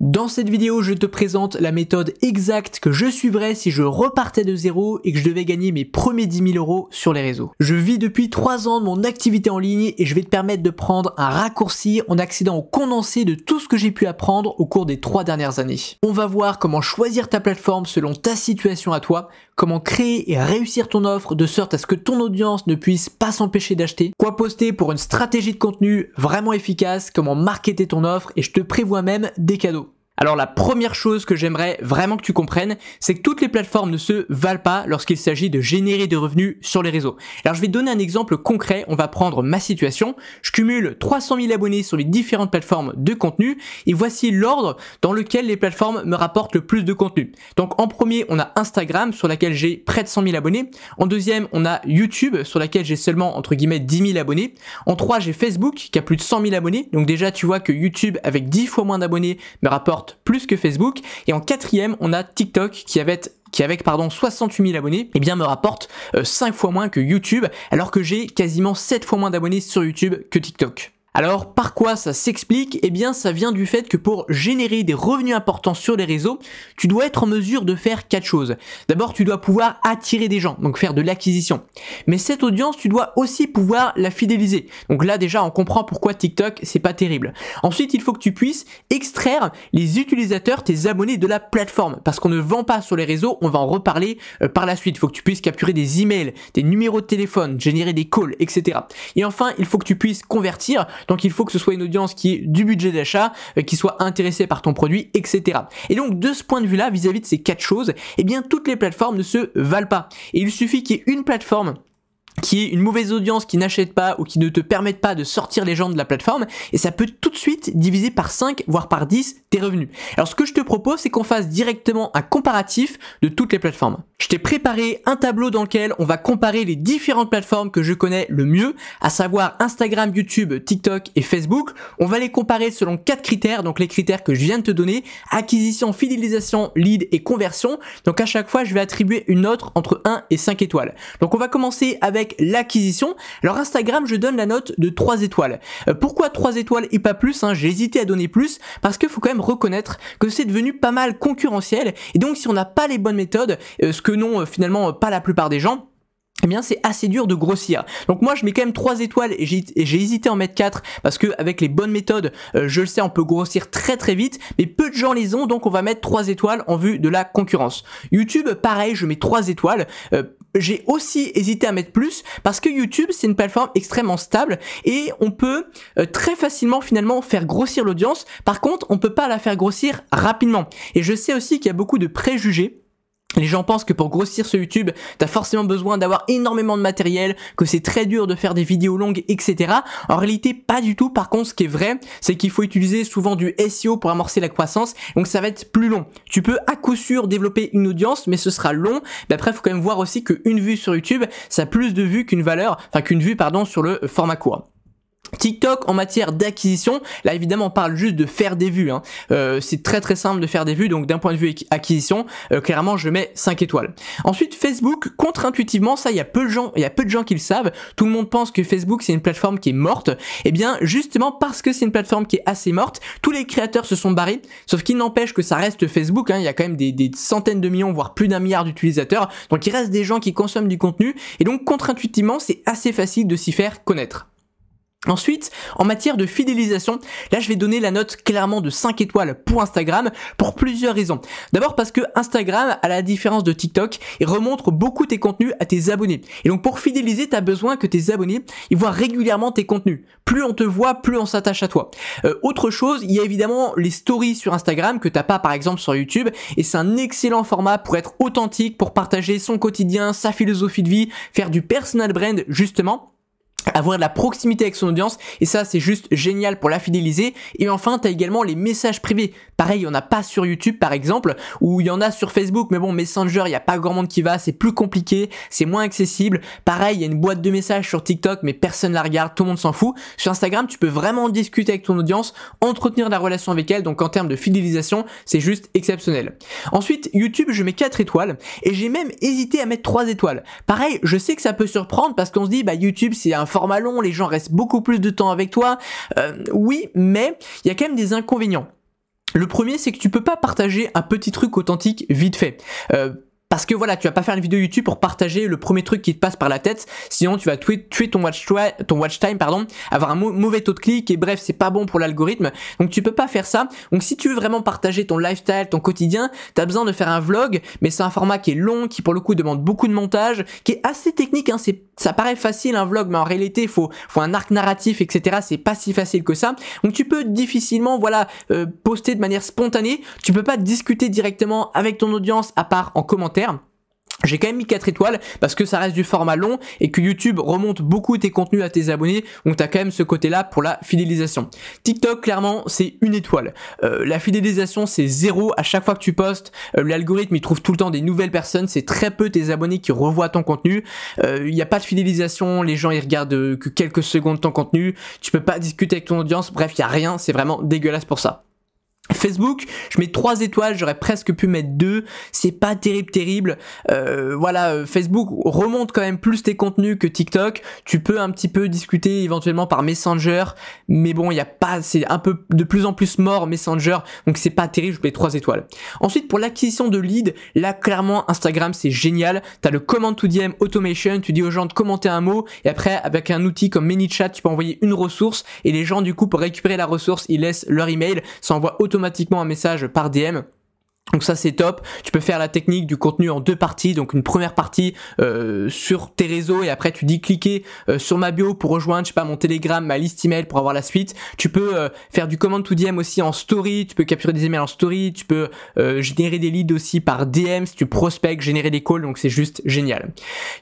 Dans cette vidéo, je te présente la méthode exacte que je suivrais si je repartais de zéro et que je devais gagner mes premiers 10 000 € sur les réseaux. Je vis depuis 3 ans de mon activité en ligne et je vais te permettre de prendre un raccourci en accédant au condensé de tout ce que j'ai pu apprendre au cours des 3 dernières années. On va voir comment choisir ta plateforme selon ta situation à toi, comment créer et réussir ton offre de sorte à ce que ton audience ne puisse pas s'empêcher d'acheter, quoi poster pour une stratégie de contenu vraiment efficace, comment marketer ton offre et je te prévois même des cadeaux. Alors la première chose que j'aimerais vraiment que tu comprennes, c'est que toutes les plateformes ne se valent pas lorsqu'il s'agit de générer des revenus sur les réseaux. Alors je vais te donner un exemple concret, on va prendre ma situation. Je cumule 300 000 abonnés sur les différentes plateformes de contenu et voici l'ordre dans lequel les plateformes me rapportent le plus de contenu. Donc en premier, on a Instagram sur laquelle j'ai près de 100 000 abonnés. En deuxième, on a YouTube sur laquelle j'ai seulement entre guillemets 10 000 abonnés. En 3, j'ai Facebook qui a plus de 100 000 abonnés. Donc déjà, tu vois que YouTube avec 10 fois moins d'abonnés me rapporte plus que Facebook. Et en 4e, on a TikTok qui avec 68 000 abonnés, eh bien me rapporte 5 fois moins que YouTube, alors que j'ai quasiment 7 fois moins d'abonnés sur YouTube que TikTok. Alors, par quoi ça s'explique? Eh bien, ça vient du fait que pour générer des revenus importants sur les réseaux, tu dois être en mesure de faire 4 choses. D'abord, tu dois pouvoir attirer des gens, donc faire de l'acquisition. Mais cette audience, tu dois aussi pouvoir la fidéliser. Donc là, déjà, on comprend pourquoi TikTok, c'est pas terrible. Ensuite, il faut que tu puisses extraire les utilisateurs, tes abonnés de la plateforme. Parce qu'on ne vend pas sur les réseaux, on va en reparler par la suite. Il faut que tu puisses capturer des emails, des numéros de téléphone, générer des calls, etc. Et enfin, il faut que tu puisses convertir. Donc il faut que ce soit une audience qui ait du budget d'achat, qui soit intéressée par ton produit, etc. Et donc de ce point de vue-là, vis-à-vis de ces 4 choses, eh bien toutes les plateformes ne se valent pas. Et il suffit qu'il y ait une plateforme qui est une mauvaise audience qui n'achète pas ou qui ne te permette pas de sortir les gens de la plateforme et ça peut tout de suite diviser par 5 voire par 10 tes revenus. Alors ce que je te propose c'est qu'on fasse directement un comparatif de toutes les plateformes. Je t'ai préparé un tableau dans lequel on va comparer les différentes plateformes que je connais le mieux, à savoir Instagram, YouTube, TikTok et Facebook. On va les comparer selon 4 critères, donc les critères que je viens de te donner, acquisition, fidélisation, lead et conversion. Donc à chaque fois je vais attribuer une note entre 1 et 5 étoiles. Donc on va commencer avec l'acquisition. Alors Instagram, je donne la note de 3 étoiles. Pourquoi 3 étoiles et pas plus, J'ai hésité à donner plus parce qu'il faut quand même reconnaître que c'est devenu pas mal concurrentiel et donc si on n'a pas les bonnes méthodes, ce que n'ont finalement pas la plupart des gens, eh bien c'est assez dur de grossir. Donc moi je mets quand même 3 étoiles et j'ai hésité à en mettre 4 parce que avec les bonnes méthodes, je le sais, on peut grossir très très vite, mais peu de gens les ont, donc on va mettre 3 étoiles en vue de la concurrence. YouTube, pareil, je mets 3 étoiles. J'ai aussi hésité à mettre plus parce que YouTube c'est une plateforme extrêmement stable et on peut très facilement finalement faire grossir l'audience. Par contre on peut pas la faire grossir rapidement et je sais aussi qu'il y a beaucoup de préjugés. Les gens pensent que pour grossir sur YouTube, t'as forcément besoin d'avoir énormément de matériel, que c'est très dur de faire des vidéos longues, etc. En réalité, pas du tout. Par contre, ce qui est vrai, c'est qu'il faut utiliser souvent du SEO pour amorcer la croissance. Donc ça va être plus long. Tu peux à coup sûr développer une audience, mais ce sera long. Mais après, il faut quand même voir aussi qu'une vue sur YouTube, ça a plus de vues qu'une vue, sur le format court. TikTok en matière d'acquisition, là évidemment on parle juste de faire des vues, c'est très très simple de faire des vues, donc d'un point de vue acquisition, clairement je mets 5 étoiles. Ensuite Facebook, contre-intuitivement, ça il y a peu de gens qui le savent, tout le monde pense que Facebook c'est une plateforme qui est morte, et bien justement parce que c'est une plateforme qui est assez morte, tous les créateurs se sont barrés, sauf qu'il n'empêche que ça reste Facebook, il y a quand même des centaines de millions, voire plus d'1 milliard d'utilisateurs, donc il reste des gens qui consomment du contenu, et donc contre-intuitivement c'est assez facile de s'y faire connaître. Ensuite, en matière de fidélisation, là je vais donner la note clairement de 5 étoiles pour Instagram pour plusieurs raisons. D'abord parce que Instagram, à la différence de TikTok, il remonte beaucoup tes contenus à tes abonnés. Et donc pour fidéliser, tu as besoin que tes abonnés ils voient régulièrement tes contenus. Plus on te voit, plus on s'attache à toi. Autre chose, il y a évidemment les stories sur Instagram que t'as pas par exemple sur YouTube et c'est un excellent format pour être authentique, pour partager son quotidien, sa philosophie de vie, faire du personal brand justement. Avoir de la proximité avec son audience et ça c'est juste génial pour la fidéliser. Et enfin tu as également les messages privés, pareil il n'y en a pas sur YouTube par exemple, ou il y en a sur Facebook mais bon Messenger il n'y a pas grand monde qui va, c'est plus compliqué, c'est moins accessible. Pareil il y a une boîte de messages sur TikTok mais personne la regarde, tout le monde s'en fout. Sur Instagram tu peux vraiment discuter avec ton audience, entretenir la relation avec elle, donc en termes de fidélisation c'est juste exceptionnel. Ensuite YouTube je mets 4 étoiles et j'ai même hésité à mettre 3 étoiles. Pareil je sais que ça peut surprendre parce qu'on se dit YouTube c'est un format long, les gens restent beaucoup plus de temps avec toi. Oui, mais il y a quand même des inconvénients. Le premier, c'est que tu peux pas partager un petit truc authentique vite fait. Parce que voilà, tu vas pas faire une vidéo YouTube pour partager le premier truc qui te passe par la tête, sinon tu vas tuer ton watch time, avoir un mauvais taux de clic et bref, c'est pas bon pour l'algorithme. Donc tu peux pas faire ça. Donc si tu veux vraiment partager ton lifestyle, ton quotidien, t'as besoin de faire un vlog, mais c'est un format qui est long, qui pour le coup demande beaucoup de montage, qui est assez technique, hein. Ça paraît facile un vlog, mais en réalité, faut un arc narratif, etc. C'est pas si facile que ça. Donc tu peux difficilement, poster de manière spontanée. Tu peux pas discuter directement avec ton audience à part en commentaire. J'ai quand même mis 4 étoiles parce que ça reste du format long et que YouTube remonte beaucoup tes contenus à tes abonnés, donc tu as quand même ce côté là pour la fidélisation. TikTok, clairement, c'est 1 étoile. La fidélisation, c'est 0 à chaque fois que tu postes. L'algorithme, il trouve tout le temps des nouvelles personnes, c'est très peu tes abonnés qui revoient ton contenu. Il n'y a pas de fidélisation, les gens ils regardent que quelques secondes ton contenu, tu peux pas discuter avec ton audience, bref, il n'y a rien, c'est vraiment dégueulasse pour ça. Facebook, je mets 3 étoiles, j'aurais presque pu mettre 2, c'est pas terrible. Facebook remonte quand même plus tes contenus que TikTok. Tu peux un petit peu discuter éventuellement par Messenger, mais bon, c'est un peu de plus en plus mort Messenger, donc c'est pas terrible, je mets 3 étoiles. Ensuite, pour l'acquisition de leads, là clairement Instagram c'est génial. T'as le command to DM automation, tu dis aux gens de commenter un mot et après avec un outil comme ManyChat, tu peux envoyer une ressource et les gens du coup pour récupérer la ressource, ils laissent leur email, ça envoie automatiquement un message par DM. Donc ça c'est top. Tu peux faire la technique du contenu en 2 parties, donc une première partie sur tes réseaux et après tu dis cliquer sur ma bio pour rejoindre, je sais pas, mon Telegram, ma liste email pour avoir la suite. Tu peux faire du command to DM aussi en story, tu peux capturer des emails en story, tu peux générer des leads aussi par DM si tu prospectes, générer des calls, donc c'est juste génial.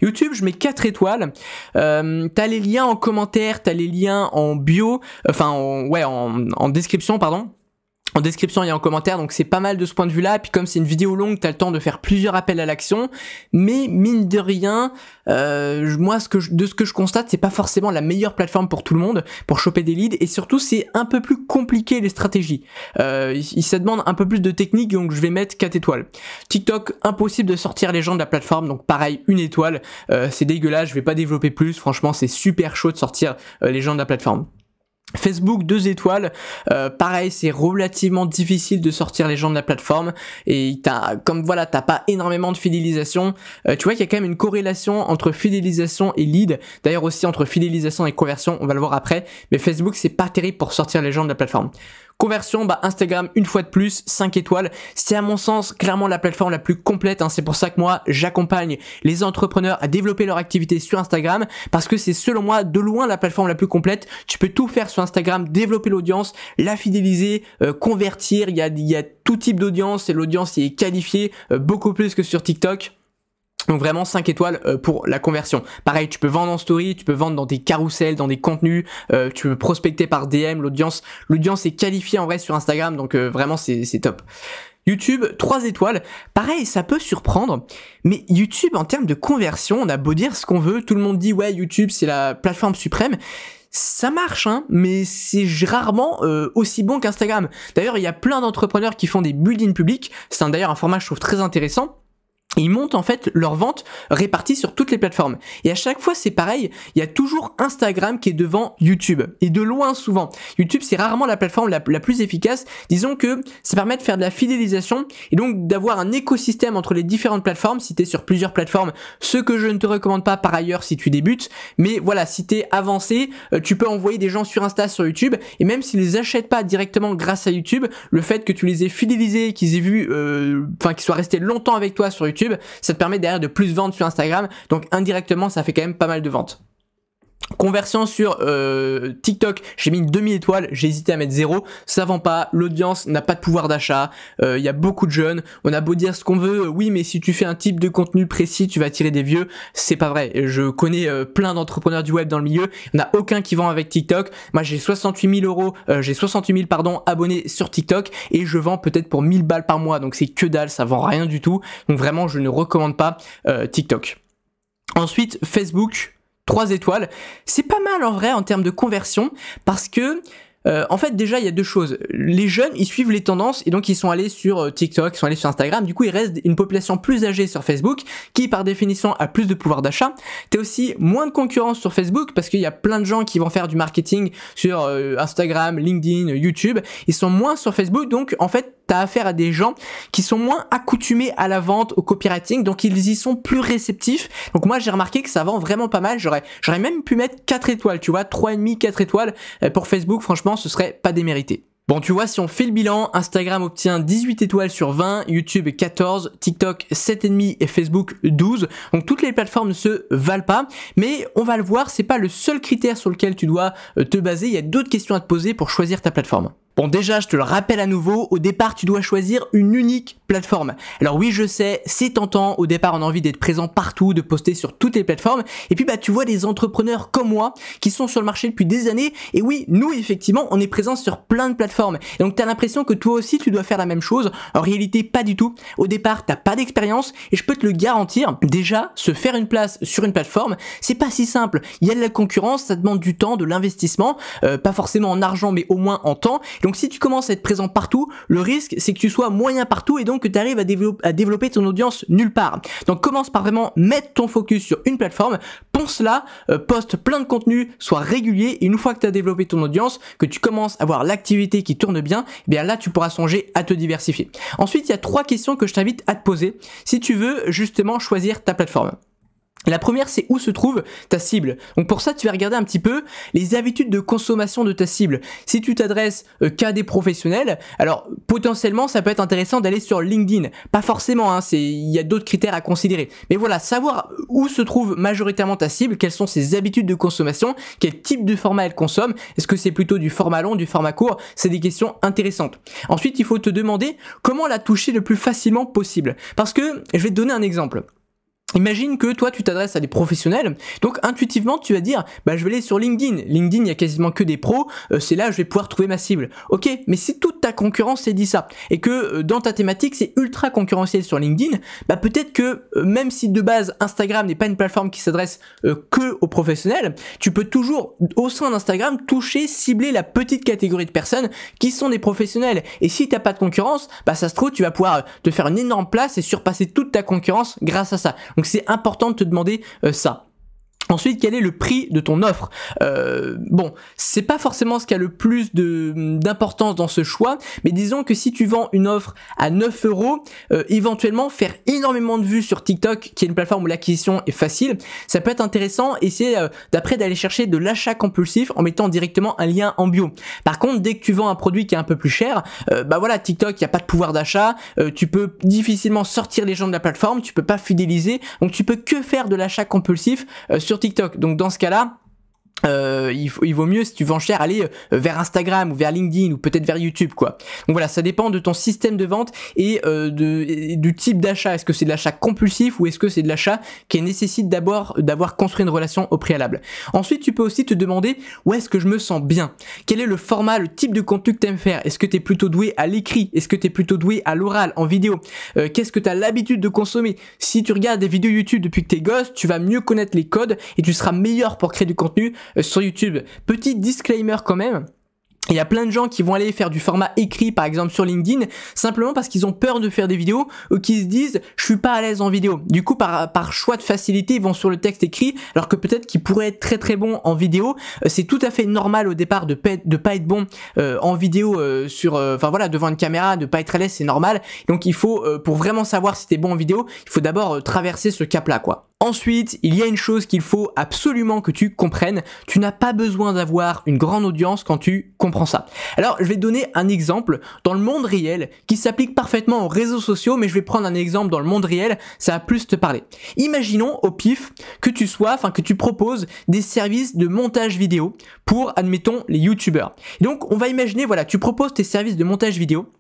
YouTube, je mets 4 étoiles. T'as les liens en commentaire, t'as les liens en bio, en description, pardon. En description et en commentaire, donc c'est pas mal de ce point de vue là. Et puis comme c'est une vidéo longue, t'as le temps de faire plusieurs appels à l'action, mais mine de rien, moi de ce que je constate, c'est pas forcément la meilleure plateforme pour tout le monde pour choper des leads, et surtout c'est un peu plus compliqué les stratégies. Ça demande un peu plus de technique, donc je vais mettre 4 étoiles. TikTok, impossible de sortir les gens de la plateforme, donc pareil, 1 étoile. C'est dégueulasse, je vais pas développer plus, franchement c'est super chaud de sortir les gens de la plateforme. Facebook, 2 étoiles, pareil c'est relativement difficile de sortir les gens de la plateforme et t'as pas énormément de fidélisation. Tu vois qu'il y a quand même une corrélation entre fidélisation et lead, d'ailleurs aussi entre fidélisation et conversion, on va le voir après, mais Facebook c'est pas terrible pour sortir les gens de la plateforme. Conversion, Instagram, une fois de plus, 5 étoiles. C'est à mon sens clairement la plateforme la plus complète, hein. C'est pour ça que moi j'accompagne les entrepreneurs à développer leur activité sur Instagram, parce que c'est selon moi de loin la plateforme la plus complète. Tu peux tout faire sur Instagram, développer l'audience, la fidéliser, convertir, il y a tout type d'audience et l'audience est qualifiée beaucoup plus que sur TikTok. Donc vraiment 5 étoiles pour la conversion. Pareil, tu peux vendre en story, tu peux vendre dans des carousels, dans des contenus, tu peux prospecter par DM, l'audience est qualifiée en vrai sur Instagram, donc vraiment c'est top. YouTube, 3 étoiles. Pareil, ça peut surprendre, mais YouTube en termes de conversion, on a beau dire ce qu'on veut, tout le monde dit ouais YouTube c'est la plateforme suprême. Ça marche, hein, mais c'est rarement aussi bon qu'Instagram. D'ailleurs, il y a plein d'entrepreneurs qui font des build-in publics, c'est d'ailleurs un format je trouve très intéressant. Ils montent en fait leurs ventes réparties sur toutes les plateformes. Et à chaque fois c'est pareil, il y a toujours Instagram qui est devant YouTube. Et de loin souvent. YouTube c'est rarement la plateforme la plus efficace. Disons que ça permet de faire de la fidélisation et donc d'avoir un écosystème entre les différentes plateformes si tu es sur plusieurs plateformes. Ce que je ne te recommande pas par ailleurs si tu débutes. Mais voilà, si tu es avancé, tu peux envoyer des gens sur Insta, sur YouTube. Et même s'ils les achètent pas directement grâce à YouTube, le fait que tu les aies fidélisés, qu'ils aient vu, qu'ils soient restés longtemps avec toi sur YouTube, ça te permet derrière de plus vendre sur Instagram, donc indirectement ça fait quand même pas mal de ventes. Conversion sur TikTok, j'ai mis une demi-étoile, j'ai hésité à mettre 0, ça vend pas, l'audience n'a pas de pouvoir d'achat, il y a beaucoup de jeunes, on a beau dire ce qu'on veut, oui mais si tu fais un type de contenu précis tu vas attirer des vieux, c'est pas vrai. Je connais plein d'entrepreneurs du web dans le milieu, il n'y en a aucun qui vend avec TikTok. Moi j'ai 68 000 abonnés sur TikTok et je vends peut-être pour 1000 balles par mois, donc c'est que dalle, ça vend rien du tout, donc vraiment je ne recommande pas TikTok. Ensuite Facebook, 3 étoiles, c'est pas mal en vrai en termes de conversion parce que En fait, déjà, il y a deux choses. Les jeunes, ils suivent les tendances et donc ils sont allés sur TikTok, ils sont allés sur Instagram. Du coup, il reste une population plus âgée sur Facebook qui, par définition, a plus de pouvoir d'achat. T'as aussi moins de concurrence sur Facebook parce qu'il y a plein de gens qui vont faire du marketing sur Instagram, LinkedIn, YouTube. Ils sont moins sur Facebook, donc en fait, t'as affaire à des gens qui sont moins accoutumés à la vente, au copywriting, donc ils y sont plus réceptifs. Donc moi, j'ai remarqué que ça vend vraiment pas mal. J'aurais même pu mettre 4 étoiles, tu vois, 3,5, 4 étoiles pour Facebook. Franchement, ce serait pas démérité. Bon, tu vois, si on fait le bilan, Instagram obtient 18 étoiles sur 20, YouTube 14, TikTok 7,5 et Facebook 12. Donc toutes les plateformes ne se valent pas, mais on va le voir, c'est pas le seul critère sur lequel tu dois te baser. Il y a d'autres questions à te poser pour choisir ta plateforme. Bon, déjà, je te le rappelle à nouveau, au départ, tu dois choisir une unique plateforme. Alors oui, je sais, c'est tentant, au départ, on a envie d'être présent partout, de poster sur toutes les plateformes, et puis bah tu vois des entrepreneurs comme moi, qui sont sur le marché depuis des années, et oui, nous, effectivement, on est présent sur plein de plateformes, et donc t'as l'impression que toi aussi, tu dois faire la même chose. En réalité, pas du tout. Au départ, t'as pas d'expérience, et je peux te le garantir, déjà, se faire une place sur une plateforme, c'est pas si simple. Il y a de la concurrence, ça demande du temps, de l'investissement, pas forcément en argent, mais au moins en temps. Donc si tu commences à être présent partout, le risque c'est que tu sois moyen partout et donc que tu arrives à développer ton audience nulle part. Donc commence par vraiment mettre ton focus sur une plateforme, ponce là, poste plein de contenu, sois régulier, et une fois que tu as développé ton audience, que tu commences à avoir l'activité qui tourne bien, eh bien là tu pourras songer à te diversifier. Ensuite, il y a 3 questions que je t'invite à te poser si tu veux justement choisir ta plateforme. La première, c'est où se trouve ta cible. Donc pour ça, tu vas regarder un petit peu les habitudes de consommation de ta cible. Si tu t'adresses qu'à des professionnels, alors potentiellement, ça peut être intéressant d'aller sur LinkedIn. Pas forcément, hein, il y a d'autres critères à considérer. Mais voilà, savoir où se trouve majoritairement ta cible, quelles sont ses habitudes de consommation, quel type de format elle consomme, est-ce que c'est plutôt du format long, du format court, c'est des questions intéressantes. Ensuite, il faut te demander comment la toucher le plus facilement possible. Parce que, je vais te donner un exemple. Imagine que toi tu t'adresses à des professionnels, donc intuitivement tu vas dire bah je vais aller sur LinkedIn. LinkedIn il y a quasiment que des pros, c'est là où je vais pouvoir trouver ma cible. Ok, mais si toute ta concurrence s'est dit ça et que dans ta thématique c'est ultra concurrentiel sur LinkedIn, bah peut-être que même si de base Instagram n'est pas une plateforme qui s'adresse que aux professionnels, tu peux toujours au sein d'Instagram toucher, cibler la petite catégorie de personnes qui sont des professionnels. Et si t'as pas de concurrence, bah ça se trouve tu vas pouvoir te faire une énorme place et surpasser toute ta concurrence grâce à ça. Donc c'est important de te demander ça. Ensuite, quel est le prix de ton offre? Bon, c'est pas forcément ce qui a le plus d'importance dans ce choix, mais disons que si tu vends une offre à 9 €, éventuellement faire énormément de vues sur TikTok, qui est une plateforme où l'acquisition est facile, ça peut être intéressant, et c'est d'après d'aller chercher de l'achat compulsif en mettant directement un lien en bio. Par contre, dès que tu vends un produit qui est un peu plus cher, bah voilà, TikTok, il n'y a pas de pouvoir d'achat, tu peux difficilement sortir les gens de la plateforme, tu peux pas fidéliser, donc tu peux que faire de l'achat compulsif sur TikTok. Donc dans ce cas-là, il vaut mieux, si tu vends cher, aller vers Instagram ou vers LinkedIn ou peut-être vers YouTube, quoi. Donc voilà, ça dépend de ton système de vente et du type d'achat. Est-ce que c'est de l'achat compulsif ou est-ce que c'est de l'achat qui nécessite d'abord d'avoir construit une relation au préalable. Ensuite, tu peux aussi te demander où est-ce que je me sens bien. Quel est le format, le type de contenu que tu aimes faire. Est-ce que tu es plutôt doué à l'écrit? Est-ce que tu es plutôt doué à l'oral, en vidéo? Qu'est-ce que tu as l'habitude de consommer? Si tu regardes des vidéos YouTube depuis que t'es gosse, tu vas mieux connaître les codes et tu seras meilleur pour créer du contenu sur YouTube. Petit disclaimer quand même. Il y a plein de gens qui vont aller faire du format écrit par exemple sur LinkedIn simplement parce qu'ils ont peur de faire des vidéos ou qu'ils se disent je suis pas à l'aise en vidéo. Du coup par choix de facilité ils vont sur le texte écrit alors que peut-être qu'ils pourraient être très très bons en vidéo. C'est tout à fait normal au départ de pas être bon en vidéo enfin voilà, devant une caméra, de pas être à l'aise, c'est normal. Donc il faut pour vraiment savoir si t'es bon en vidéo, il faut d'abord traverser ce cap là, quoi. Ensuite, il y a une chose qu'il faut absolument que tu comprennes, tu n'as pas besoin d'avoir une grande audience quand tu comprends ça. Alors, je vais te donner un exemple dans le monde réel qui s'applique parfaitement aux réseaux sociaux, mais je vais prendre un exemple dans le monde réel, ça va plus te parler. Imaginons au pif que tu proposes des services de montage vidéo pour, admettons, les youtubeurs. Donc, on va imaginer, voilà, tu proposes tes services de montage vidéo.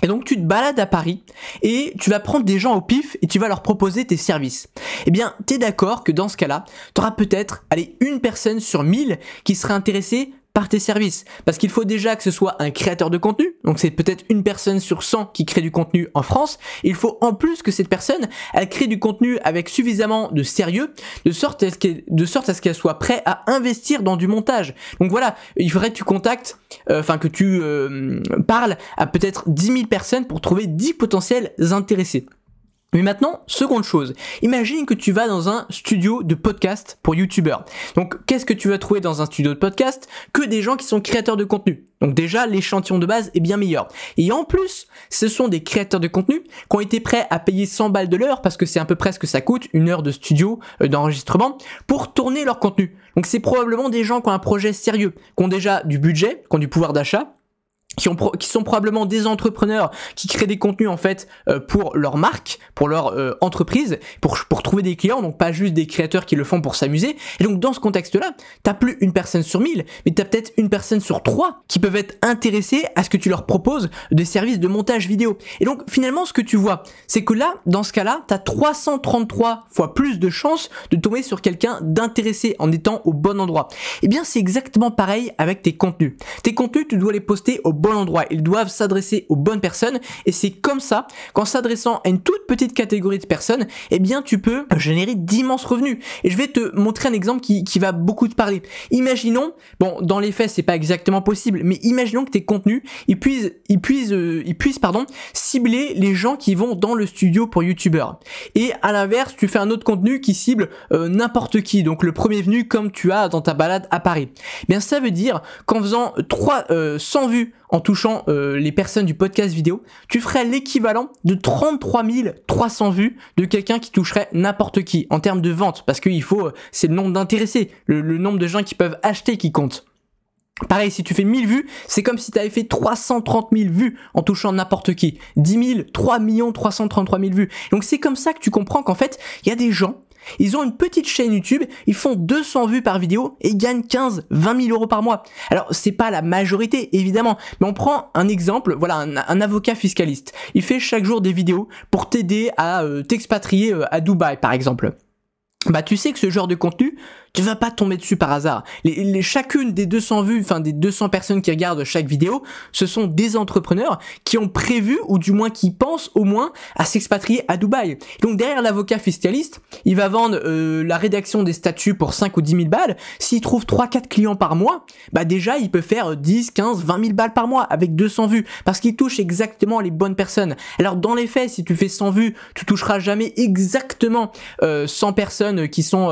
Et donc tu te balades à Paris et tu vas prendre des gens au pif et tu vas leur proposer tes services. Eh bien, t'es d'accord que dans ce cas-là, tu auras peut-être, une personne sur 1000 qui serait intéressée par tes services. Parce qu'il faut déjà que ce soit un créateur de contenu, donc c'est peut-être une personne sur 100 qui crée du contenu en France. Il faut en plus que cette personne, elle crée du contenu avec suffisamment de sérieux, de sorte à ce qu'elle soit prête à investir dans du montage. Donc voilà, il faudrait que tu contactes, que tu parles à peut-être 10 000 personnes pour trouver 10 potentiels intéressés. Mais maintenant, seconde chose, imagine que tu vas dans un studio de podcast pour youtubeurs. Donc qu'est-ce que tu vas trouver dans un studio de podcast? Que des gens qui sont créateurs de contenu. Donc déjà, l'échantillon de base est bien meilleur. Et en plus, ce sont des créateurs de contenu qui ont été prêts à payer 100 balles de l'heure, parce que c'est à peu près ce que ça coûte, une heure de studio, d'enregistrement, pour tourner leur contenu. Donc c'est probablement des gens qui ont un projet sérieux, qui ont déjà du budget, qui ont du pouvoir d'achat, qui sont probablement des entrepreneurs qui créent des contenus en fait pour leur marque, pour leur entreprise, pour trouver des clients, donc pas juste des créateurs qui le font pour s'amuser. Et donc dans ce contexte-là, t'as plus une personne sur 1000, mais t'as peut-être une personne sur 3 qui peuvent être intéressés à ce que tu leur proposes des services de montage vidéo. Et donc finalement ce que tu vois, c'est que là, dans ce cas-là, t'as 333 fois plus de chances de tomber sur quelqu'un d'intéressé en étant au bon endroit. Et bien c'est exactement pareil avec tes contenus. Tes contenus, tu dois les poster au bon endroit, ils doivent s'adresser aux bonnes personnes, et c'est comme ça qu'en s'adressant à une toute petite catégorie de personnes, eh bien tu peux générer d'immenses revenus. Et je vais te montrer un exemple qui va beaucoup te parler. Imaginons, bon dans les faits c'est pas exactement possible, mais imaginons que tes contenus ils puissent cibler les gens qui vont dans le studio pour youtubeurs. Et à l'inverse, tu fais un autre contenu qui cible n'importe qui, donc le premier venu comme tu as dans ta balade à Paris. Bien ça veut dire qu'en faisant 100 vues en touchant les personnes du podcast vidéo, tu ferais l'équivalent de 33 300 vues de quelqu'un qui toucherait n'importe qui en termes de vente, parce qu'il faut, c'est le nombre d'intéressés, le nombre de gens qui peuvent acheter qui compte. Pareil, si tu fais 1000 vues, c'est comme si tu avais fait 330 000 vues en touchant n'importe qui. 10 000, 3 333 000 vues. Donc c'est comme ça que tu comprends qu'en fait, il y a des gens, ils ont une petite chaîne YouTube, ils font 200 vues par vidéo et ils gagnent 15, 20 000 euros par mois. Alors, c'est pas la majorité, évidemment, mais on prend un exemple, voilà, un avocat fiscaliste. Il fait chaque jour des vidéos pour t'aider à t'expatrier à Dubaï, par exemple. Bah, tu sais que ce genre de contenu, tu vas pas tomber dessus par hasard. Chacune des 200 vues, enfin des 200 personnes qui regardent chaque vidéo, ce sont des entrepreneurs qui ont prévu, ou du moins qui pensent au moins, à s'expatrier à Dubaï. Donc derrière l'avocat fiscaliste, il va vendre la rédaction des statuts pour 5 ou 10 000 balles. S'il trouve 3-4 clients par mois, bah déjà il peut faire 10, 15, 20 000 balles par mois avec 200 vues, parce qu'il touche exactement les bonnes personnes. Alors dans les faits, si tu fais 100 vues, tu toucheras jamais exactement 100 personnes qui sont,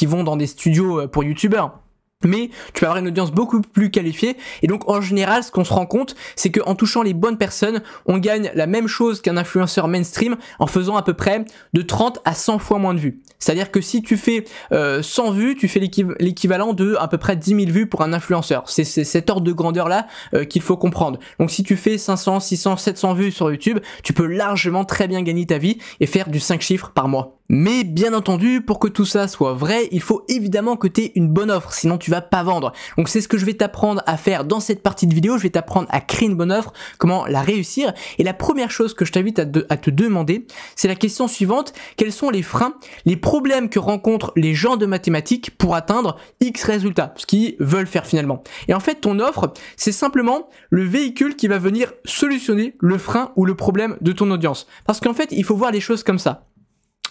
qui vont dans des studios pour youtubeurs. Mais tu vas avoir une audience beaucoup plus qualifiée, et donc en général ce qu'on se rend compte, c'est qu'en touchant les bonnes personnes, on gagne la même chose qu'un influenceur mainstream en faisant à peu près de 30 à 100 fois moins de vues. C'est-à-dire que si tu fais 100 vues, tu fais l'équivalent de à peu près 10 000 vues pour un influenceur. C'est cet ordre de grandeur là qu'il faut comprendre. Donc si tu fais 500, 600, 700 vues sur YouTube, tu peux largement très bien gagner ta vie et faire du 5 chiffres par mois. Mais bien entendu, pour que tout ça soit vrai, il faut évidemment que tu aies une bonne offre, sinon tu vas pas vendre. Donc c'est ce que je vais t'apprendre à faire dans cette partie de vidéo, je vais t'apprendre à créer une bonne offre, comment la réussir. Et la première chose que je t'invite à te demander, c'est la question suivante: quels sont les freins, les problèmes que rencontrent les gens de mathématiques pour atteindre X résultats, ce qu'ils veulent faire finalement. Et en fait, ton offre, c'est simplement le véhicule qui va venir solutionner le frein ou le problème de ton audience. Parce qu'en fait, il faut voir les choses comme ça.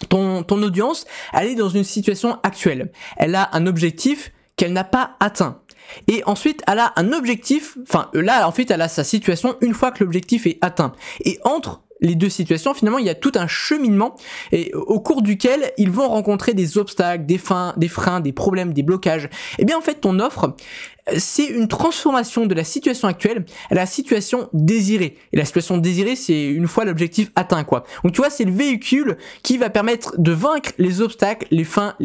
Ton audience, elle est dans une situation actuelle. Elle a un objectif qu'elle n'a pas atteint. Et ensuite, elle a un objectif, elle a sa situation une fois que l'objectif est atteint. Et entre les deux situations, finalement, il y a tout un cheminement et au cours duquel ils vont rencontrer des obstacles, des freins, des problèmes, des blocages. Et bien en fait, ton offre, c'est une transformation de la situation actuelle à la situation désirée. Et la situation désirée, c'est une fois l'objectif atteint, quoi. Donc tu vois, c'est le véhicule qui va permettre de vaincre les obstacles, les freins,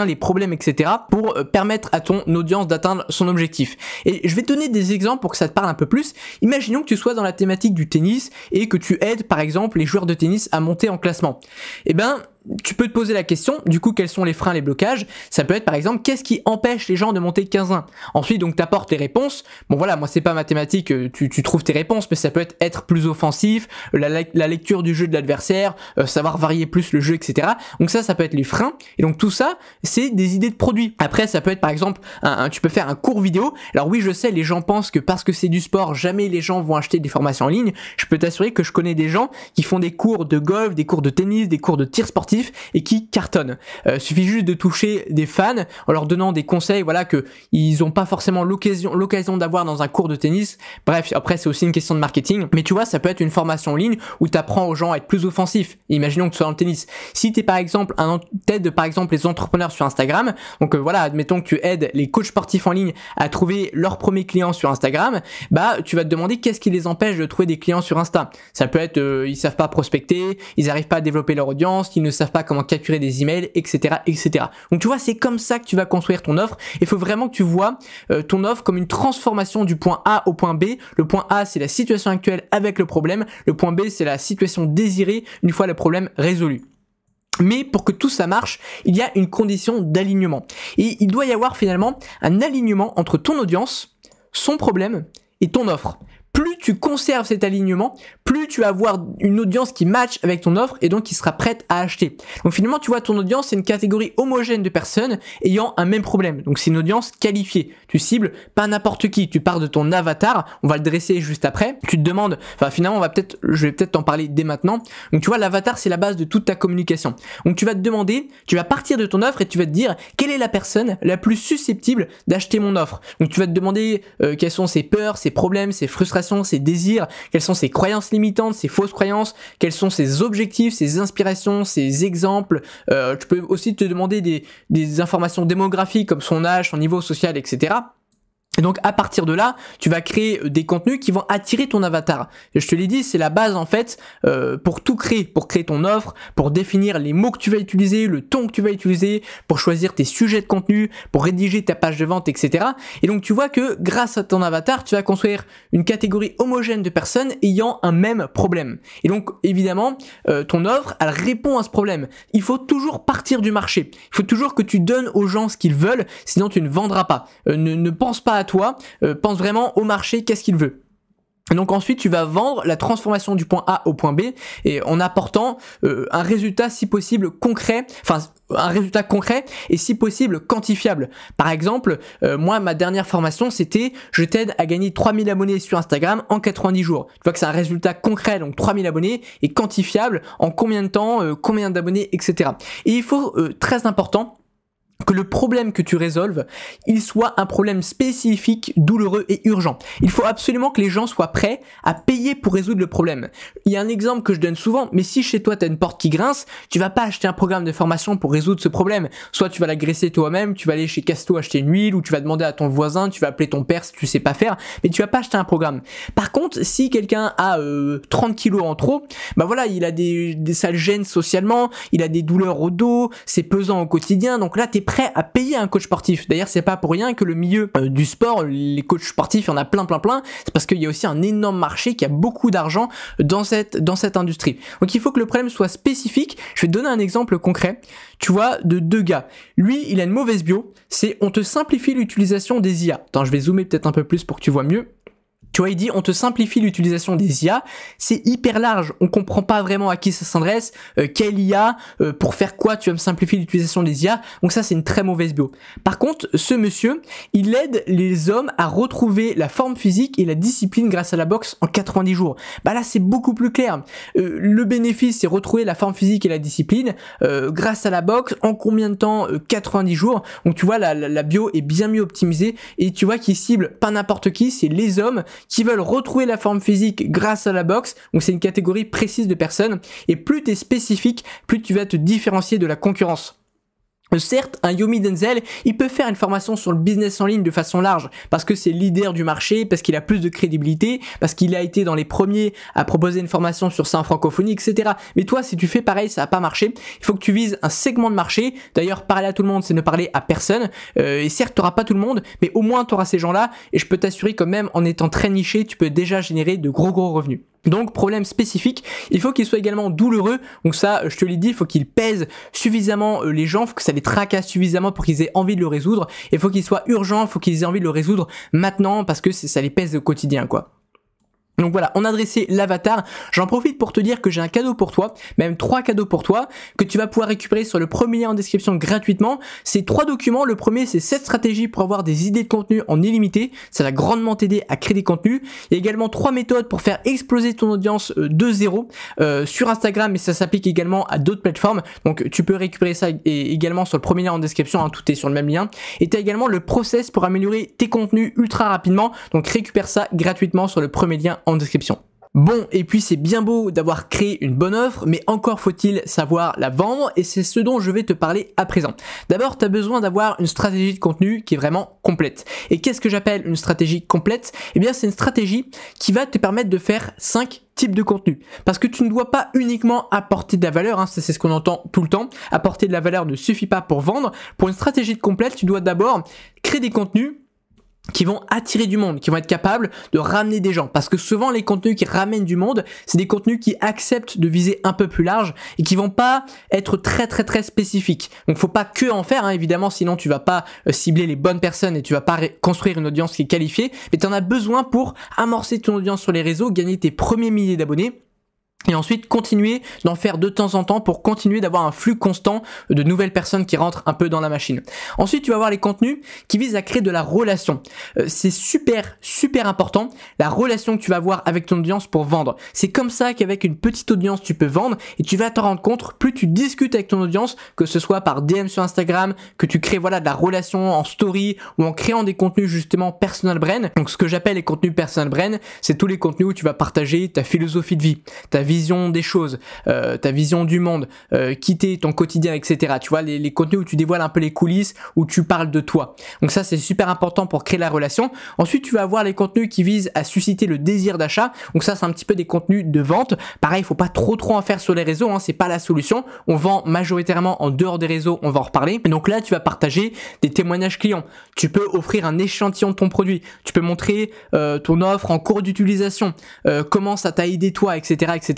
les problèmes, etc. pour permettre à ton audience d'atteindre son objectif. Et je vais te donner des exemples pour que ça te parle un peu plus. Imaginons que tu sois dans la thématique du tennis et que tu aides, par exemple, les joueurs de tennis à monter en classement. Eh ben, tu peux te poser la question, du coup, quels sont les freins, les blocages? Ça peut être par exemple, qu'est-ce qui empêche les gens de monter 15-1? Ensuite, donc, tu apportes les réponses. Bon voilà, moi c'est pas mathématique, tu trouves tes réponses, mais ça peut être plus offensif, la lecture du jeu de l'adversaire, savoir varier plus le jeu, etc. Donc ça peut être les freins. Et donc tout ça, c'est des idées de produits. Après, ça peut être par exemple, tu peux faire un cours vidéo. Alors oui, je sais, les gens pensent que parce que c'est du sport, jamais les gens vont acheter des formations en ligne. Je peux t'assurer que je connais des gens qui font des cours de golf, des cours de tennis, des cours de tir sportif et qui cartonnent. Suffit juste de toucher des fans en leur donnant des conseils, voilà, que ils ont pas forcément l'occasion d'avoir dans un cours de tennis. Bref, après c'est aussi une question de marketing. Mais tu vois, ça peut être une formation en ligne où tu apprends aux gens à être plus offensifs. Imaginons que tu sois dans le tennis. Si tu es par exemple t'aides par exemple les entrepreneurs sur Instagram, donc voilà, admettons que tu aides les coachs sportifs en ligne à trouver leurs premiers clients sur Instagram, bah tu vas te demander qu'est-ce qui les empêche de trouver des clients sur Insta. Ça peut être ils savent pas prospecter, ils arrivent pas à développer leur audience, ils ne savent pas comment capturer des emails, etc., etc. Donc tu vois, c'est comme ça que tu vas construire ton offre. Il faut vraiment que tu vois ton offre comme une transformation du point A au point B. Le point A, c'est la situation actuelle avec le problème. Le point B, c'est la situation désirée une fois le problème résolu. Mais pour que tout ça marche, il y a une condition d'alignement. Et il doit y avoir finalement un alignement entre ton audience, son problème et ton offre. Plus tu conserves cet alignement, plus tu vas avoir une audience qui match avec ton offre et donc qui sera prête à acheter. Donc finalement, tu vois, ton audience, c'est une catégorie homogène de personnes ayant un même problème. Donc c'est une audience qualifiée. Tu cibles pas n'importe qui. Tu pars de ton avatar, on va le dresser juste après. Tu te demandes, enfin finalement, je vais peut-être t'en parler dès maintenant. Donc tu vois, l'avatar, c'est la base de toute ta communication. Donc tu vas te demander, tu vas partir de ton offre et tu vas te dire, quelle est la personne la plus susceptible d'acheter mon offre? Donc tu vas te demander quelles sont ses peurs, ses problèmes, ses frustrations, ses désirs, quelles sont ses croyances limitantes, ses fausses croyances, quels sont ses objectifs, ses inspirations, ses exemples. Tu peux aussi te demander des informations démographiques comme son âge, son niveau social, etc. Et donc à partir de là, tu vas créer des contenus qui vont attirer ton avatar. Et je te l'ai dit, c'est la base en fait pour tout créer, pour créer ton offre, pour définir les mots que tu vas utiliser, le ton que tu vas utiliser, pour choisir tes sujets de contenu, pour rédiger ta page de vente, etc. Et donc tu vois que grâce à ton avatar, tu vas construire une catégorie homogène de personnes ayant un même problème. Et donc évidemment, ton offre, elle répond à ce problème. Il faut toujours partir du marché. Il faut toujours que tu donnes aux gens ce qu'ils veulent, sinon tu ne vendras pas. Ne pense pas à toi, pense vraiment au marché, qu'est-ce qu'il veut. Et donc ensuite tu vas vendre la transformation du point A au point B et en apportant un résultat si possible concret, enfin un résultat concret et si possible quantifiable. Par exemple, moi ma dernière formation c'était je t'aide à gagner 3000 abonnés sur Instagram en 90 jours. Tu vois que c'est un résultat concret, donc 3000 abonnés et quantifiable en combien de temps, combien d'abonnés, etc. Et il faut, très important, que le problème que tu résolves, il soit un problème spécifique, douloureux et urgent. Il faut absolument que les gens soient prêts à payer pour résoudre le problème. Il y a un exemple que je donne souvent, mais si chez toi tu as une porte qui grince, tu vas pas acheter un programme de formation pour résoudre ce problème. Soit tu vas la graisser toi-même, tu vas aller chez Casto acheter une huile, ou tu vas demander à ton voisin, tu vas appeler ton père si tu sais pas faire, mais tu vas pas acheter un programme. Par contre, si quelqu'un a 30 kilos en trop, bah voilà, il a ça le gêne socialement, il a des douleurs au dos, c'est pesant au quotidien, donc là t'es prêt à payer un coach sportif. D'ailleurs, c'est pas pour rien que le milieu du sport, les coachs sportifs, il y en a plein. C'est parce qu'il y a aussi un énorme marché qui a beaucoup d'argent dans cette industrie. Donc, il faut que le problème soit spécifique. Je vais te donner un exemple concret. Tu vois, de deux gars. Lui, il a une mauvaise bio. C'est on te simplifie l'utilisation des IA. Attends, je vais zoomer peut-être un peu plus pour que tu vois mieux. Tu vois, il dit on te simplifie l'utilisation des IA, c'est hyper large, on comprend pas vraiment à qui ça s'adresse, quelle IA, pour faire quoi tu vas me simplifier l'utilisation des IA, donc ça c'est une très mauvaise bio. Par contre, ce monsieur, il aide les hommes à retrouver la forme physique et la discipline grâce à la boxe en 90 jours. Bah là c'est beaucoup plus clair, le bénéfice c'est retrouver la forme physique et la discipline grâce à la boxe en combien de temps? 90 jours, donc tu vois la bio est bien mieux optimisée et tu vois qu'il cible pas n'importe qui, c'est les hommes qui veulent retrouver la forme physique grâce à la boxe, donc c'est une catégorie précise de personnes, et plus tu es spécifique, plus tu vas te différencier de la concurrence. Certes, un Yomi Denzel, il peut faire une formation sur le business en ligne de façon large, parce que c'est leader du marché, parce qu'il a plus de crédibilité, parce qu'il a été dans les premiers à proposer une formation sur ça en francophonie, etc. Mais toi, si tu fais pareil, ça va pas marcher. Il faut que tu vises un segment de marché. D'ailleurs, parler à tout le monde, c'est ne parler à personne. Et certes, tu n'auras pas tout le monde, mais au moins tu auras ces gens-là, et je peux t'assurer que même en étant très niché, tu peux déjà générer de gros revenus. Donc problème spécifique, il faut qu'il soit également douloureux, donc ça je te l'ai dit, il faut qu'il pèse suffisamment les gens, il faut que ça les tracasse suffisamment pour qu'ils aient envie de le résoudre, et il faut qu'il soit urgent, il faut qu'ils aient envie de le résoudre maintenant parce que ça les pèse au quotidien quoi. Donc voilà, on a dressé l'avatar. J'en profite pour te dire que j'ai un cadeau pour toi, même 3 cadeaux pour toi, que tu vas pouvoir récupérer sur le premier lien en description gratuitement. C'est 3 documents. Le premier, c'est 7 stratégies pour avoir des idées de contenu en illimité. Ça va grandement t'aider à créer des contenus. Il y a également 3 méthodes pour faire exploser ton audience de zéro sur Instagram, mais ça s'applique également à d'autres plateformes. Donc tu peux récupérer ça également sur le premier lien en description, hein, tout est sur le même lien. Et tu as également le process pour améliorer tes contenus ultra rapidement. Donc récupère ça gratuitement sur le premier lien en description. Bon, et puis c'est bien beau d'avoir créé une bonne offre, mais encore faut-il savoir la vendre, et c'est ce dont je vais te parler à présent. D'abord, tu as besoin d'avoir une stratégie de contenu qui est vraiment complète. Et qu'est-ce que j'appelle une stratégie complète? Eh bien, c'est une stratégie qui va te permettre de faire 5 types de contenu. Parce que tu ne dois pas uniquement apporter de la valeur, hein, c'est ce qu'on entend tout le temps. Apporter de la valeur ne suffit pas pour vendre. Pour une stratégie de complète, tu dois d'abord créer des contenus qui vont attirer du monde, qui vont être capables de ramener des gens. Parce que souvent, les contenus qui ramènent du monde, c'est des contenus qui acceptent de viser un peu plus large et qui vont pas être très spécifiques. Donc, faut pas que en faire, hein, évidemment, sinon tu vas pas cibler les bonnes personnes et tu vas pas construire une audience qui est qualifiée. Mais tu en as besoin pour amorcer ton audience sur les réseaux, gagner tes premiers milliers d'abonnés. Et ensuite, continuer d'en faire de temps en temps pour continuer d'avoir un flux constant de nouvelles personnes qui rentrent un peu dans la machine. Ensuite, tu vas avoir les contenus qui visent à créer de la relation. C'est super important, la relation que tu vas avoir avec ton audience pour vendre. C'est comme ça qu'avec une petite audience, tu peux vendre et tu vas te rendre compte, plus tu discutes avec ton audience, que ce soit par DM sur Instagram, que tu crées voilà de la relation en story ou en créant des contenus justement personal brand. Donc ce que j'appelle les contenus personal brand, c'est tous les contenus où tu vas partager ta philosophie de vie, ta vision des choses, ta vision du monde, quitter ton quotidien, etc. Tu vois, les contenus où tu dévoiles un peu les coulisses, où tu parles de toi. Donc ça, c'est super important pour créer la relation. Ensuite, tu vas avoir les contenus qui visent à susciter le désir d'achat. Donc ça, c'est un petit peu des contenus de vente. Pareil, il faut pas trop en faire sur les réseaux, hein, c'est pas la solution. On vend majoritairement en dehors des réseaux, on va en reparler. Et donc là, tu vas partager des témoignages clients. Tu peux offrir un échantillon de ton produit. Tu peux montrer ton offre en cours d'utilisation, comment ça t'a aidé toi, etc., etc.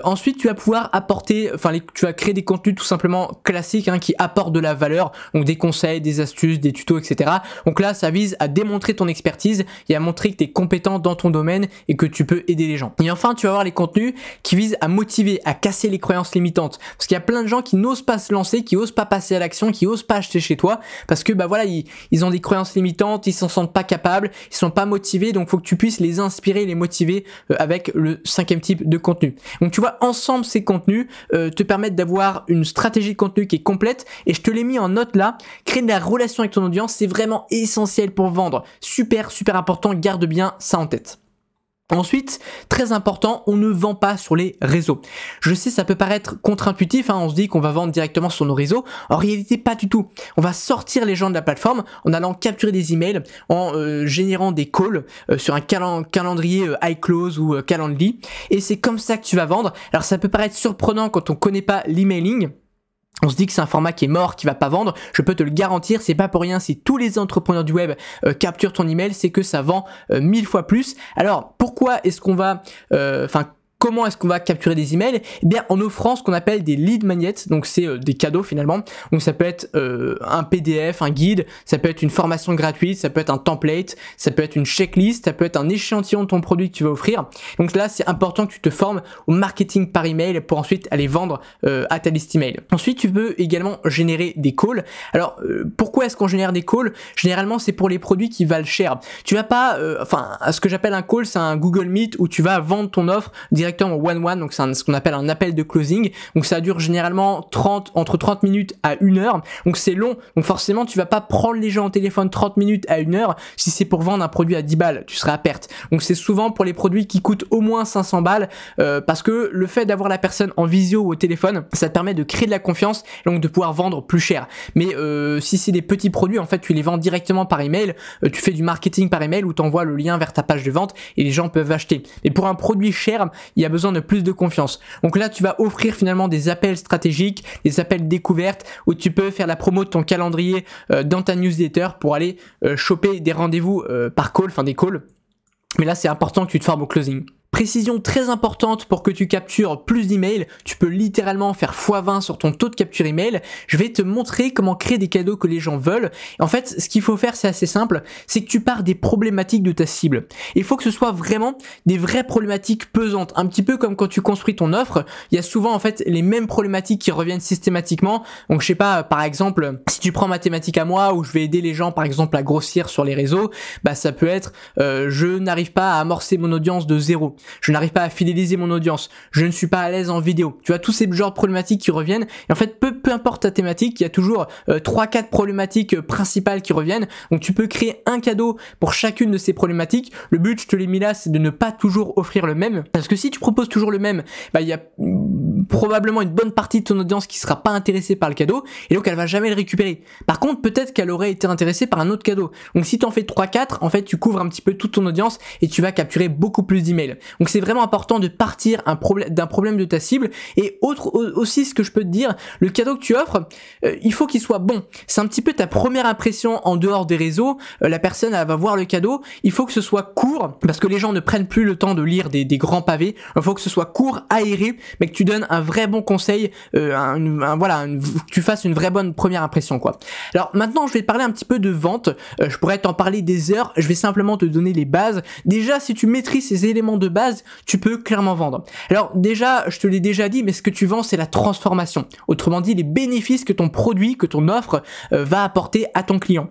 Ensuite, tu vas pouvoir apporter, tu vas créer des contenus tout simplement classiques, hein, qui apportent de la valeur, donc des conseils, des astuces, des tutos, etc. Donc là, ça vise à démontrer ton expertise et à montrer que tu es compétent dans ton domaine et que tu peux aider les gens. Et enfin, tu vas avoir les contenus qui visent à motiver, à casser les croyances limitantes, parce qu'il y a plein de gens qui n'osent pas se lancer, qui osent pas passer à l'action, qui osent pas acheter chez toi, parce que bah voilà, ils ont des croyances limitantes, ils s'en sentent pas capables, ils sont pas motivés, donc faut que tu puisses les inspirer, les motiver avec le 5e type de contenu. Donc tu vois, ensemble ces contenus te permettent d'avoir une stratégie de contenu qui est complète, et je te l'ai mis en note là. Créer de la relation avec ton audience, c'est vraiment essentiel pour vendre. Super important, garde bien ça en tête. Ensuite, très important, on ne vend pas sur les réseaux. Je sais, ça peut paraître contre-intuitif, hein, on se dit qu'on va vendre directement sur nos réseaux. En réalité, pas du tout. On va sortir les gens de la plateforme en allant capturer des emails, en générant des calls sur un calendrier iClose ou Calendly. Et c'est comme ça que tu vas vendre. Alors ça peut paraître surprenant quand on connaît pas l'emailing. On se dit que c'est un format qui est mort, qui va pas vendre. Je peux te le garantir, c'est pas pour rien si tous les entrepreneurs du web capturent ton email, c'est que ça vend 1000 fois plus. Alors, pourquoi est-ce qu'on va... Comment est-ce qu'on va capturer des emails? Eh bien, en offrant ce qu'on appelle des lead magnets, donc c'est des cadeaux finalement. Donc ça peut être un PDF, un guide, ça peut être une formation gratuite, ça peut être un template, ça peut être une checklist, ça peut être un échantillon de ton produit que tu vas offrir. Donc là, c'est important que tu te formes au marketing par email pour ensuite aller vendre à ta liste email. Ensuite, tu peux également générer des calls. Alors, pourquoi est-ce qu'on génère des calls? Généralement, c'est pour les produits qui valent cher. Tu vas pas, ce que j'appelle un call, c'est un Google Meet où tu vas vendre ton offre directement en one-one, donc c'est ce qu'on appelle un appel de closing. Donc ça dure généralement entre 30 minutes à 1 heure, donc c'est long. Donc forcément, tu vas pas prendre les gens au téléphone 30 minutes à 1 heure si c'est pour vendre un produit à 10 balles, tu seras à perte. Donc c'est souvent pour les produits qui coûtent au moins 500 balles, parce que le fait d'avoir la personne en visio ou au téléphone, ça te permet de créer de la confiance et donc de pouvoir vendre plus cher. Mais si c'est des petits produits, en fait, tu les vends directement par email, tu fais du marketing par email où tu envoies le lien vers ta page de vente et les gens peuvent acheter. Mais pour un produit cher, il y a besoin de plus de confiance. Donc là, tu vas offrir finalement des appels stratégiques, des appels découvertes où tu peux faire la promo de ton calendrier dans ta newsletter pour aller choper des rendez-vous par call, des calls. Mais là, c'est important que tu te formes au closing. Précision très importante pour que tu captures plus d'emails, tu peux littéralement faire x20 sur ton taux de capture email. Je vais te montrer comment créer des cadeaux que les gens veulent. Et en fait, ce qu'il faut faire, c'est assez simple, c'est que tu pars des problématiques de ta cible. Il faut que ce soit vraiment des vraies problématiques pesantes, un petit peu comme quand tu construis ton offre, il y a souvent en fait les mêmes problématiques qui reviennent systématiquement. Donc je sais pas, par exemple, si tu prends ma thématique à moi où je vais aider les gens par exemple à grossir sur les réseaux, bah ça peut être je n'arrive pas à amorcer mon audience de zéro, je n'arrive pas à fidéliser mon audience, je ne suis pas à l'aise en vidéo. Tu vois, tous ces genres de problématiques qui reviennent. Et en fait, peu importe ta thématique, il y a toujours 3-4 problématiques principales qui reviennent. Donc tu peux créer un cadeau pour chacune de ces problématiques. Le but, je te l'ai mis là, c'est de ne pas toujours offrir le même. Parce que si tu proposes toujours le même, bah il y a probablement une bonne partie de ton audience qui sera pas intéressée par le cadeau et donc elle va jamais le récupérer. Par contre, peut-être qu'elle aurait été intéressée par un autre cadeau. Donc si tu en fais 3-4, en fait, tu couvres un petit peu toute ton audience et tu vas capturer beaucoup plus d'emails. Donc c'est vraiment important de partir d'un problème de ta cible. Et aussi, ce que je peux te dire, le cadeau que tu offres, il faut qu'il soit bon. C'est un petit peu ta première impression en dehors des réseaux. La personne, elle va voir le cadeau. Il faut que ce soit court parce que les gens ne prennent plus le temps de lire des grands pavés. Il faut que ce soit court, aéré, mais que tu donnes un vrai bon conseil, que tu fasses une vraie bonne première impression, quoi. Alors maintenant, je vais te parler un petit peu de vente. Je pourrais t'en parler des heures. Je vais simplement te donner les bases. Déjà, si tu maîtrises ces éléments de base, tu peux clairement vendre. Alors déjà, je te l'ai déjà dit, mais ce que tu vends, c'est la transformation. Autrement dit, les bénéfices que ton produit, que ton offre va apporter à ton client.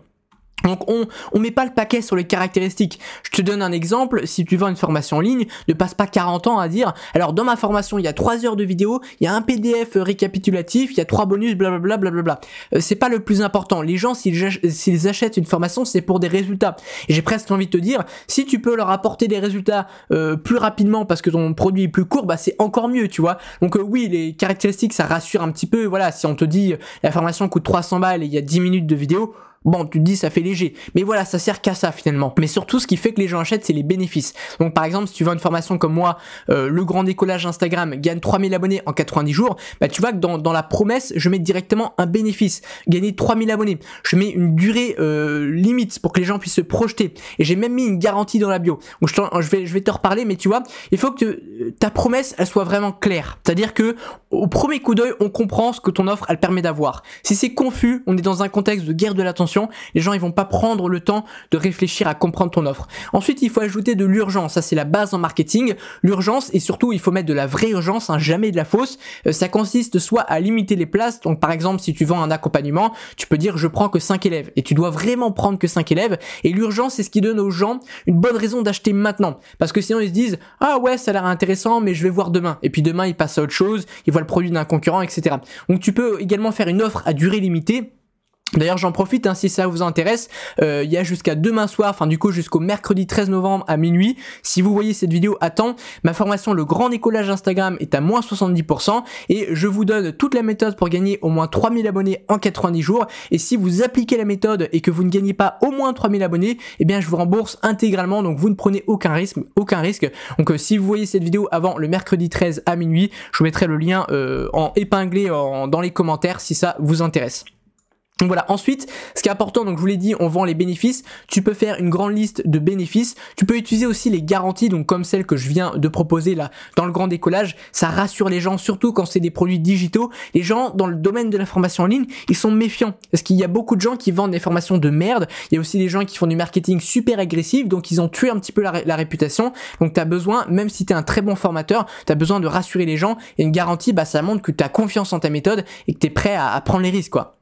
Donc on met pas le paquet sur les caractéristiques. Je te donne un exemple, si tu vends une formation en ligne, ne passe pas 40 ans à dire alors dans ma formation il y a 3 heures de vidéo, il y a un PDF récapitulatif, il y a 3 bonus, blablabla, blablabla. C'est pas le plus important. Les gens, s'ils achètent une formation, c'est pour des résultats. Et j'ai presque envie de te dire, si tu peux leur apporter des résultats plus rapidement parce que ton produit est plus court, bah c'est encore mieux, tu vois. Donc oui, les caractéristiques ça rassure un petit peu. Voilà, si on te dit la formation coûte 300 balles et il y a 10 minutes de vidéo, bon, tu te dis ça fait léger, mais voilà, ça sert qu'à ça finalement. Mais surtout, ce qui fait que les gens achètent, c'est les bénéfices. Donc par exemple, si tu vends une formation comme moi, le grand décollage Instagram gagne 3000 abonnés en 90 jours, bah tu vois que dans la promesse, je mets directement un bénéfice, gagner 3000 abonnés. Je mets une durée limite pour que les gens puissent se projeter. Et j'ai même mis une garantie dans la bio. Donc je vais te reparler, mais tu vois, il faut que ta promesse, elle soit vraiment claire. C'est-à-dire que au premier coup d'œil, on comprend ce que ton offre, elle permet d'avoir. Si c'est confus, on est dans un contexte de guerre de l'attention, les gens ils vont pas prendre le temps de réfléchir à comprendre ton offre. Ensuite, il faut ajouter de l'urgence, ça c'est la base en marketing. L'urgence, et surtout il faut mettre de la vraie urgence, hein, jamais de la fausse. Ça consiste soit à limiter les places, donc par exemple si tu vends un accompagnement, tu peux dire je prends que 5 élèves, et tu dois vraiment prendre que 5 élèves, et l'urgence c'est ce qui donne aux gens une bonne raison d'acheter maintenant, parce que sinon ils se disent ah ouais ça a l'air intéressant mais je vais voir demain, et puis demain ils passent à autre chose, ils voient le produit d'un concurrent, etc. Donc tu peux également faire une offre à durée limitée. D'ailleurs j'en profite, hein, si ça vous intéresse, il y a jusqu'à demain soir, enfin du coup jusqu'au mercredi 13 novembre à minuit, si vous voyez cette vidéo à temps, ma formation le grand décollage Instagram est à moins 70% et je vous donne toute la méthode pour gagner au moins 3000 abonnés en 90 jours, et si vous appliquez la méthode et que vous ne gagnez pas au moins 3000 abonnés, eh bien je vous rembourse intégralement, donc vous ne prenez aucun risque. Donc si vous voyez cette vidéo avant le mercredi 13 à minuit, je vous mettrai le lien en épinglé dans les commentaires si ça vous intéresse. Donc voilà, ensuite, ce qui est important, donc je vous l'ai dit, on vend les bénéfices, tu peux faire une grande liste de bénéfices, tu peux utiliser aussi les garanties, donc comme celle que je viens de proposer là dans le grand décollage, ça rassure les gens, surtout quand c'est des produits digitaux. Les gens dans le domaine de la formation en ligne, ils sont méfiants, parce qu'il y a beaucoup de gens qui vendent des formations de merde, il y a aussi des gens qui font du marketing super agressif, donc ils ont tué un petit peu la réputation, donc tu as besoin, même si tu es un très bon formateur, tu as besoin de rassurer les gens, et une garantie, bah ça montre que tu as confiance en ta méthode et que tu es prêt à prendre les risques, quoi.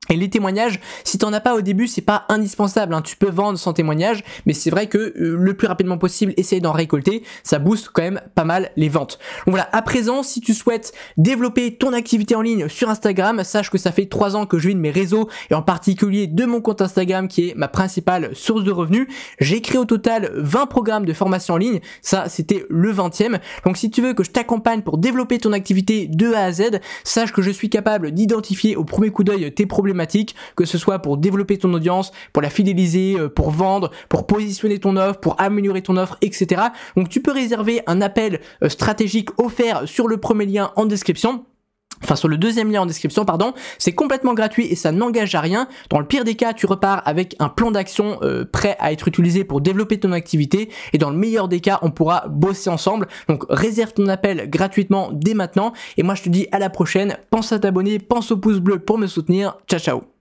Et les témoignages, si t'en as pas au début, c'est pas indispensable, hein. Tu peux vendre sans témoignage, mais c'est vrai que le plus rapidement possible, essayer d'en récolter, ça booste quand même pas mal les ventes. Donc voilà, à présent, si tu souhaites développer ton activité en ligne sur Instagram, sache que ça fait 3 ans que je vis de mes réseaux, et en particulier de mon compte Instagram qui est ma principale source de revenus. J'ai créé au total 20 programmes de formation en ligne, ça c'était le 20e. Donc si tu veux que je t'accompagne pour développer ton activité de A à Z, sache que je suis capable d'identifier au premier coup d'œil tes problèmes, que ce soit pour développer ton audience, pour la fidéliser, pour vendre, pour positionner ton offre, pour améliorer ton offre, etc. Donc tu peux réserver un appel stratégique offert sur le premier lien en description. enfin sur le deuxième lien en description, pardon. C'est complètement gratuit et ça n'engage à rien. Dans le pire des cas, tu repars avec un plan d'action prêt à être utilisé pour développer ton activité, et dans le meilleur des cas, on pourra bosser ensemble. Donc réserve ton appel gratuitement dès maintenant, et moi je te dis à la prochaine. Pense à t'abonner, pense au pouce bleu pour me soutenir. Ciao ciao.